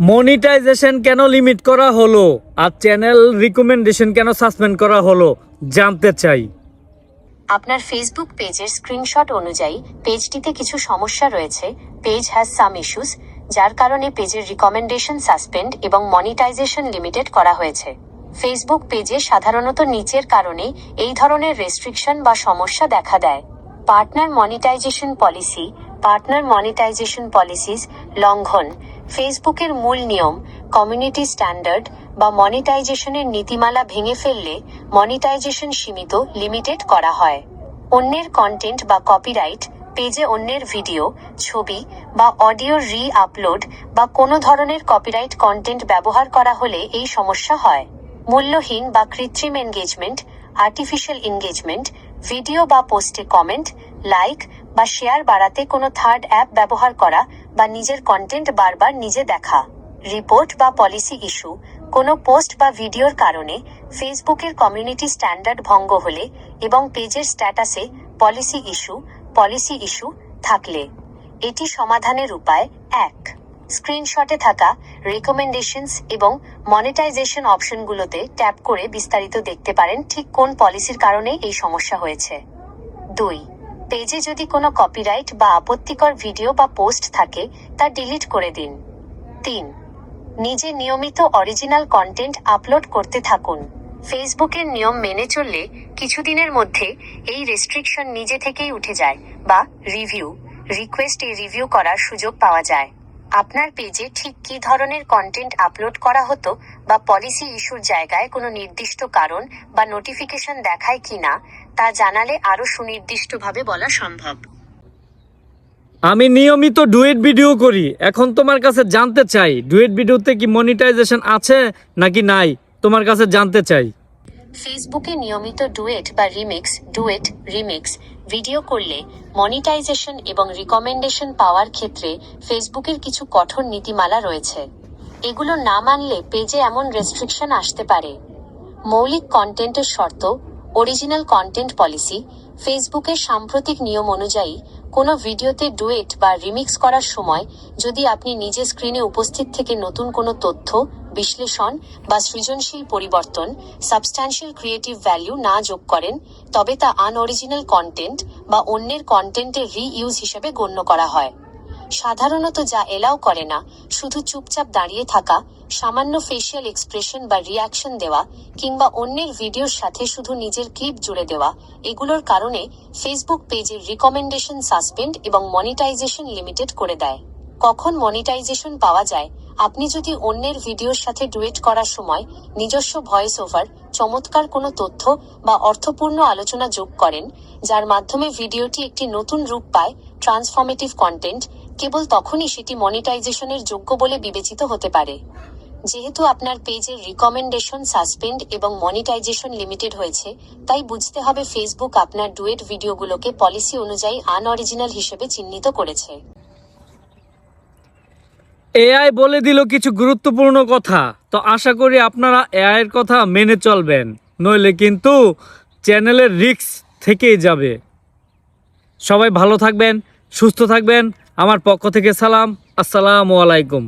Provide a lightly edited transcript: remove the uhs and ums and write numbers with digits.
Monetization কেন limit করা হলো আর চ্যানেল রিকমেন্ডেশন কেন সাসপেন্ড করা হলো জানতে চাই। আপনার ফেসবুক পেজের স্ক্রিনশট অনুযায়ী পেজটিতে কিছু সমস্যা রয়েছে। পেজ হ্যাজ সাম ইস্যুস, যার কারণে পেজের রিকমেন্ডেশন সাসপেন্ড এবং মনিটাইজেশন লিমিটেড করা হয়েছে। ফেসবুক পেজে সাধারণত নিচের কারণে এই ধরনের রেস্ট্রিকশন বা সমস্যা দেখা দেয়: পার্টনার মনিটাইজেশন পলিসিস লঙ্ঘন, ফেসবুকের মূল নিয়ম, কমিউনিটি স্ট্যান্ডার্ড বা মনিটাইজেশনের নীতিমালা ভেঙে ফেললে মনিটাইজেশন সীমিত লিমিটেড করা হয়। অন্যের কন্টেন্ট বা কপিরাইট, পেজে অন্যের ভিডিও, ছবি বা অডিও রি-আপলোড বা কোনো ধরনের কপিরাইট কন্টেন্ট ব্যবহার করা হলে এই সমস্যা হয়। মূল্যহীন বা কৃত্রিম এনগেজমেন্ট, আর্টিফিশিয়াল এনগেজমেন্ট, ভিডিও বা পোস্টে কমেন্ট, লাইক বা শেয়ার বাড়াতে কোনো থার্ড অ্যাপ ব্যবহার করা বা নিজের কন্টেন্ট বারবার নিজে দেখা। রিপোর্ট বা পলিসি ইস্যু, কোনো পোস্ট বা ভিডিওর কারণে ফেসবুকের কমিউনিটি স্ট্যান্ডার্ড ভঙ্গ হলে এবং পেজের স্ট্যাটাসে পলিসি ইস্যু থাকলে। এটি সমাধানের উপায়: 1. স্ক্রিনশটে থাকা রেকমেন্ডেশনস এবং মনিটাইজেশন অপশনগুলোতে ট্যাপ করে বিস্তারিত দেখতে পারেন ঠিক কোন পলিসির কারণে এই সমস্যা হয়েছে। 2. পেজে যদি কোনো কপিরাইট বা আপত্তিকর ভিডিও বা পোস্ট থাকে তা ডিলিট করে দিন। 3. নিজে নিয়মিত অরিজিনাল কন্টেন্ট আপলোড করতে থাকুন। ফেসবুকের নিয়ম মেনে চললে কিছুদিনের মধ্যে এই রেস্ট্রিকশন নিজে থেকেই উঠে যায় বা রিকোয়েস্টে রিভিউ করার সুযোগ পাওয়া যায়। আপনার পেজে ঠিক কী ধরনের কন্টেন্ট আপলোড করা হতো বা পলিসি ইস্যুর জায়গায় কোনো নির্দিষ্ট কারণ বা নোটিফিকেশন দেখায় কিনা তা জানালে আরও সুনির্দিষ্টভাবে বলা সম্ভব। আমি নিয়মিত ডুয়েট ভিডিও করি, এখন তোমার কাছে জানতে চাই ডুয়েট ভিডিওতে কি মনিটাইজেশন আছে নাকি নাই, তোমার কাছে জানতে চাই। ফেসবুকে নিয়মিত ডুয়েট বা রিমিক্স ভিডিও করলে মনিটাইজেশন এবং রিকমেন্ডেশন পাওয়ার ক্ষেত্রে ফেসবুকের কিছু কঠোর নীতিমালা রয়েছে। এগুলো না মানলে পেজে এমন রেস্ট্রিকশন আসতে পারে: মৌলিক কন্টেন্টের শর্ত, অরিজিনাল কন্টেন্ট পলিসি। ফেসবুকের সাম্প্রতিক নিয়ম অনুযায়ী কোনো ভিডিওতে ডুয়েট বা রিমিক্স করার সময় যদি আপনি নিজে স্ক্রিনে উপস্থিত থেকে নতুন কোনো তথ্য, বিশ্লেষণ বা সৃজনশীল পরিবর্তন সাবস্ট্যান্সিয়াল ক্রিয়েটিভ ভ্যালু না যোগ করেন, তবে তা আনঅরিজিনাল কন্টেন্ট বা অন্যের কন্টেন্টের রি-ইউজ হিসেবে গণ্য করা হয়। সাধারণত যা এলাও করে না শুধু চুপচাপ দাঁড়িয়ে থাকা, সামান্য ফেশিয়াল এক্সপ্রেশন বা রিয়াকশন দেওয়া কিংবা অন্যের ভিডিওর সাথে শুধু নিজের ক্লিপ জুড়ে দেওয়া। এগুলোর কারণে ফেসবুক পেজের রিকমেন্ডেশন সাসপেন্ড এবং মনিটাইজেশন লিমিটেড করে দেয়। কখন মনিটাইজেশন পাওয়া যায়? আপনি যদি অন্যের ভিডিওর সাথে ডুয়েট করার সময় নিজস্ব ভয়েস ওভার, চমৎকার কোনো তথ্য বা অর্থপূর্ণ আলোচনা যোগ করেন, যার মাধ্যমে ভিডিওটি একটি নতুন রূপ পায়, ট্রান্সফরমেটিভ কন্টেন্ট, কেবল তখনই সেটি মনিটাইজেশনের যোগ্য বলে বিবেচিত হতে পারে। যেহেতু আপনার পেজের রিকমেন্ডেশন সাসপেন্ড এবং মনিটাইজেশন লিমিটেড হয়েছে, তাই বুঝতে হবে ফেসবুক আপনার ডুয়েট ভিডিওগুলোকে পলিসি অনুযায়ী আনঅরিজিনাল হিসেবে চিহ্নিত করেছে। এআই বলে দিল কিছু গুরুত্বপূর্ণ কথা, তো আশা করি আপনারা এআই এর কথা মেনে চলবেন, নইলে কিন্তু চ্যানেলের রিস্ক থেকেই যাবে। সবাই ভালো থাকবেন, সুস্থ থাকবেন। আমার পক্ষ থেকে সালাম, আসসালামু আলাইকুম।